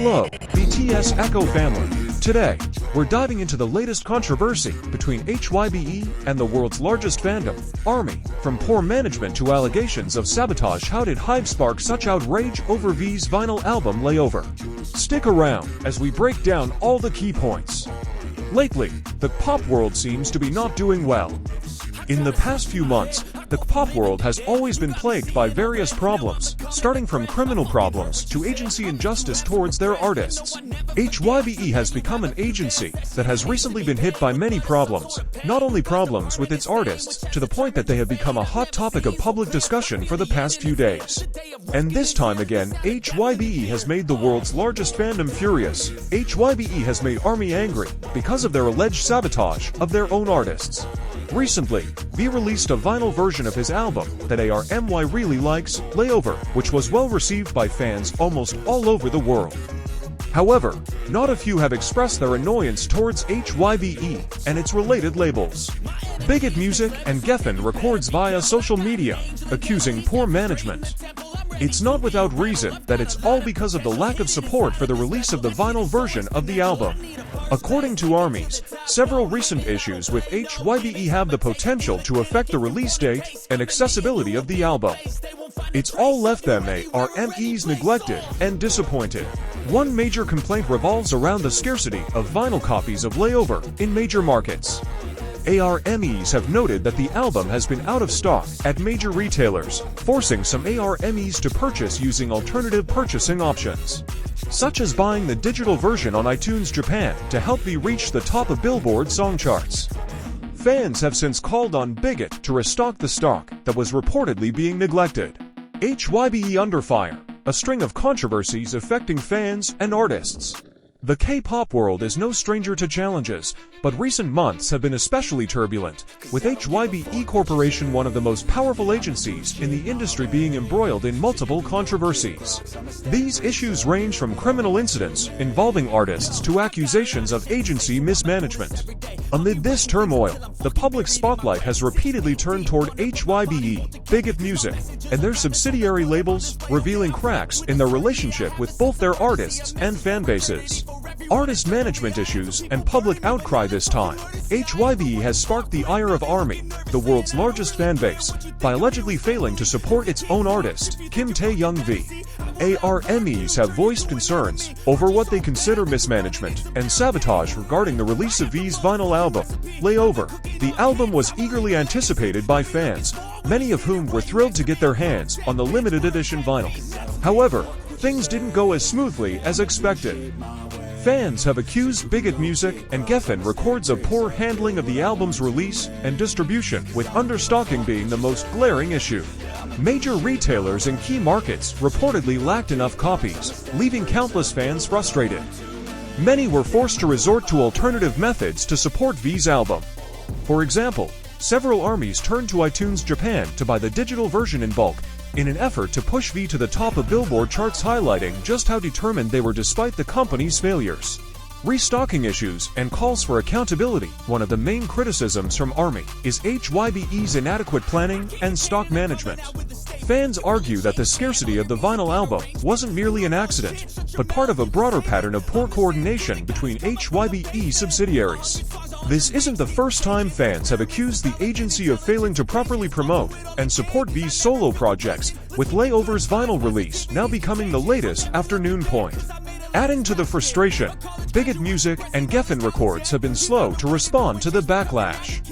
Hello, BTS Echo family. Today, we're diving into the latest controversy between HYBE and the world's largest fandom, ARMY. From poor management to allegations of sabotage, how did HYBE spark such outrage over V's vinyl album Layover? Stick around as we break down all the key points. Lately, the pop world seems to be not doing well. In the past few months, the pop world has always been plagued by various problems, starting from criminal problems to agency injustice towards their artists. HYBE has become an agency that has recently been hit by many problems, not only problems with its artists, to the point that they have become a hot topic of public discussion for the past few days. And this time again, HYBE has made the world's largest fandom furious. HYBE has made ARMY angry because of their alleged sabotage of their own artists. Recently, V released a vinyl version of his album that ARMY really likes, Layover, which was well received by fans almost all over the world. However, not a few have expressed their annoyance towards HYBE and its related labels. Bigot Music and Geffen records via social media, accusing poor management. It's not without reason that it's all because of the lack of support for the release of the vinyl version of the album. According to ARMYs, several recent issues with HYBE have the potential to affect the release date and accessibility of the album. It's all left them ARMYs neglected and disappointed. One major complaint revolves around the scarcity of vinyl copies of Layover in major markets. ARMYs have noted that the album has been out of stock at major retailers, forcing some ARMYs to purchase using alternative purchasing options, such as buying the digital version on iTunes Japan to help V reach the top of Billboard song charts. Fans have since called on Bigot to restock the stock that was reportedly being neglected. HYBE under fire, a string of controversies affecting fans and artists. The K-pop world is no stranger to challenges, but recent months have been especially turbulent, with HYBE Corporation, one of the most powerful agencies in the industry, being embroiled in multiple controversies. These issues range from criminal incidents involving artists to accusations of agency mismanagement. Amid this turmoil, the public spotlight has repeatedly turned toward HYBE, Bigot Music, and their subsidiary labels, revealing cracks in their relationship with both their artists and fan bases. Artist management issues and public outcry. This time, HYBE has sparked the ire of ARMY, the world's largest fan base, by allegedly failing to support its own artist, Kim Tae-young V. ARMYs have voiced concerns over what they consider mismanagement and sabotage regarding the release of V's vinyl album, Layover. The album was eagerly anticipated by fans, many of whom were thrilled to get their hands on the limited edition vinyl. However, things didn't go as smoothly as expected. Fans have accused Bigot Music and Geffen Records of poor handling of the album's release and distribution, with understocking being the most glaring issue. Major retailers in key markets reportedly lacked enough copies, leaving countless fans frustrated. Many were forced to resort to alternative methods to support V's album. For example, several ARMYs turned to iTunes Japan to buy the digital version in bulk, in an effort to push V to the top of Billboard charts, highlighting just how determined they were despite the company's failures. Restocking issues and calls for accountability. One of the main criticisms from ARMY is HYBE's inadequate planning and stock management. Fans argue that the scarcity of the vinyl album wasn't merely an accident, but part of a broader pattern of poor coordination between HYBE subsidiaries. This isn't the first time fans have accused the agency of failing to properly promote and support V's solo projects, with Layover's vinyl release now becoming the latest afternoon point. Adding to the frustration, Bigot Music and Geffen Records have been slow to respond to the backlash.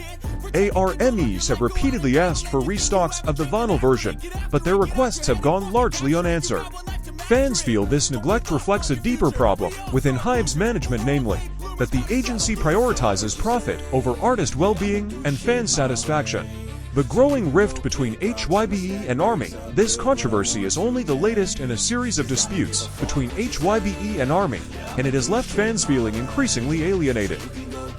ARMYs have repeatedly asked for restocks of the vinyl version, but their requests have gone largely unanswered. Fans feel this neglect reflects a deeper problem within HYBE's management, namely, that the agency prioritizes profit over artist well-being and fan satisfaction. The growing rift between HYBE and ARMY. This controversy is only the latest in a series of disputes between HYBE and ARMY, and it has left fans feeling increasingly alienated.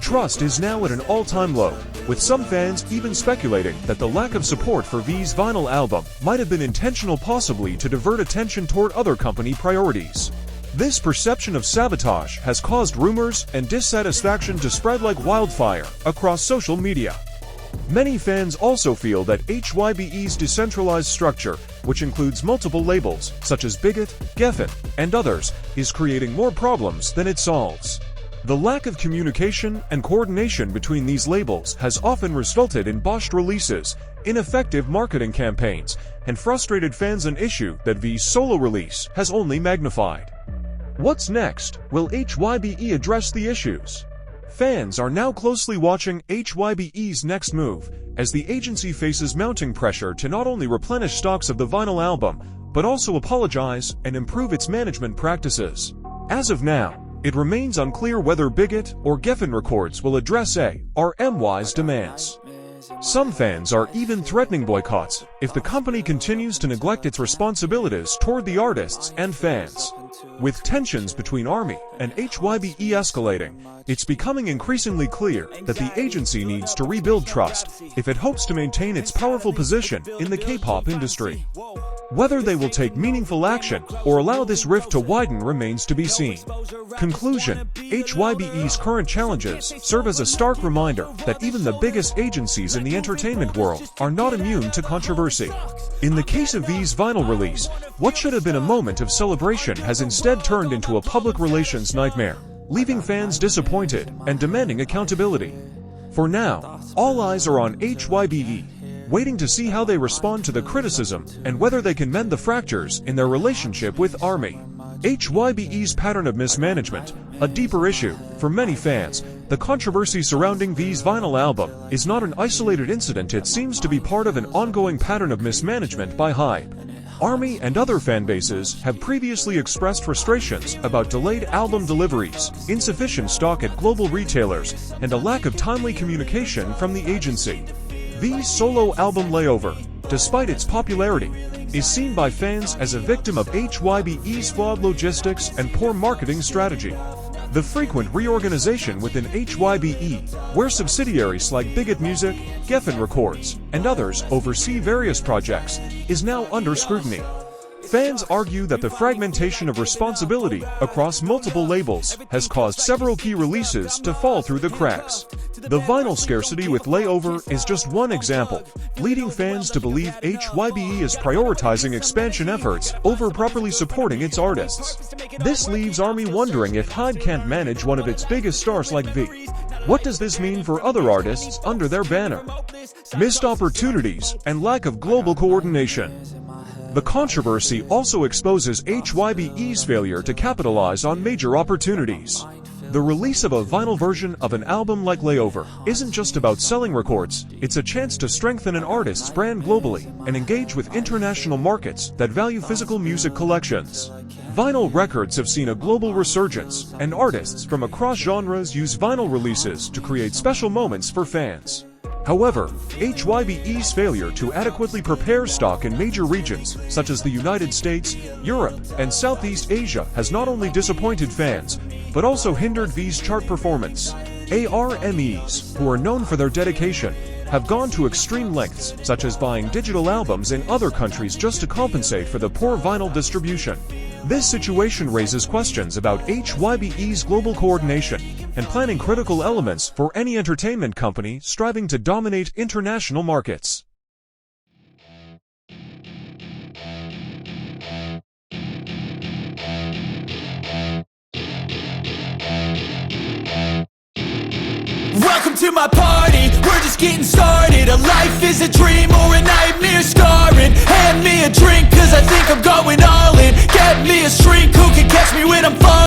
Trust is now at an all-time low, with some fans even speculating that the lack of support for V's vinyl album might have been intentional, possibly to divert attention toward other company priorities. This perception of sabotage has caused rumors and dissatisfaction to spread like wildfire across social media. Many fans also feel that HYBE's decentralized structure, which includes multiple labels such as Bigot, Geffen, and others, is creating more problems than it solves. The lack of communication and coordination between these labels has often resulted in botched releases, ineffective marketing campaigns, and frustrated fans, an issue that V's solo release has only magnified. What's next? Will HYBE address the issues? Fans are now closely watching HYBE's next move, as the agency faces mounting pressure to not only replenish stocks of the vinyl album, but also apologize and improve its management practices. As of now, it remains unclear whether Bigot or Geffen Records will address ARMY's demands. Some fans are even threatening boycotts if the company continues to neglect its responsibilities toward the artists and fans. With tensions between ARMY and HYBE escalating, it's becoming increasingly clear that the agency needs to rebuild trust if it hopes to maintain its powerful position in the K-pop industry. Whether they will take meaningful action or allow this rift to widen remains to be seen. Conclusion: HYBE's current challenges serve as a stark reminder that even the biggest agencies in the entertainment world are not immune to controversy. In the case of V's vinyl release, what should have been a moment of celebration has instead turned into a public relations nightmare, leaving fans disappointed and demanding accountability. For now, all eyes are on HYBE, waiting to see how they respond to the criticism and whether they can mend the fractures in their relationship with ARMY. HYBE's pattern of mismanagement, a deeper issue for many fans. The controversy surrounding V's vinyl album is not an isolated incident. It seems to be part of an ongoing pattern of mismanagement by HYBE. ARMY and other fanbases have previously expressed frustrations about delayed album deliveries, insufficient stock at global retailers, and a lack of timely communication from the agency. V's solo album Layover, despite its popularity, is seen by fans as a victim of HYBE's flawed logistics and poor marketing strategy. The frequent reorganization within HYBE, where subsidiaries like Bigot Music, Geffen Records, and others oversee various projects, is now under scrutiny. Fans argue that the fragmentation of responsibility across multiple labels has caused several key releases to fall through the cracks. The vinyl scarcity with Layover is just one example, leading fans to believe HYBE is prioritizing expansion efforts over properly supporting its artists. This leaves ARMY wondering if HYBE can't manage one of its biggest stars like V. What does this mean for other artists under their banner? Missed opportunities and lack of global coordination. The controversy also exposes HYBE's failure to capitalize on major opportunities. The release of a vinyl version of an album like Layover isn't just about selling records, it's a chance to strengthen an artist's brand globally and engage with international markets that value physical music collections. Vinyl records have seen a global resurgence, and artists from across genres use vinyl releases to create special moments for fans. However, HYBE's failure to adequately prepare stock in major regions such as the United States, Europe, and Southeast Asia has not only disappointed fans, but also hindered V's chart performance. ARMYs, who are known for their dedication, have gone to extreme lengths, such as buying digital albums in other countries just to compensate for the poor vinyl distribution. This situation raises questions about HYBE's global coordination and planning, critical elements for any entertainment company striving to dominate international markets. Welcome to my party, we're just getting started. A life is a dream or a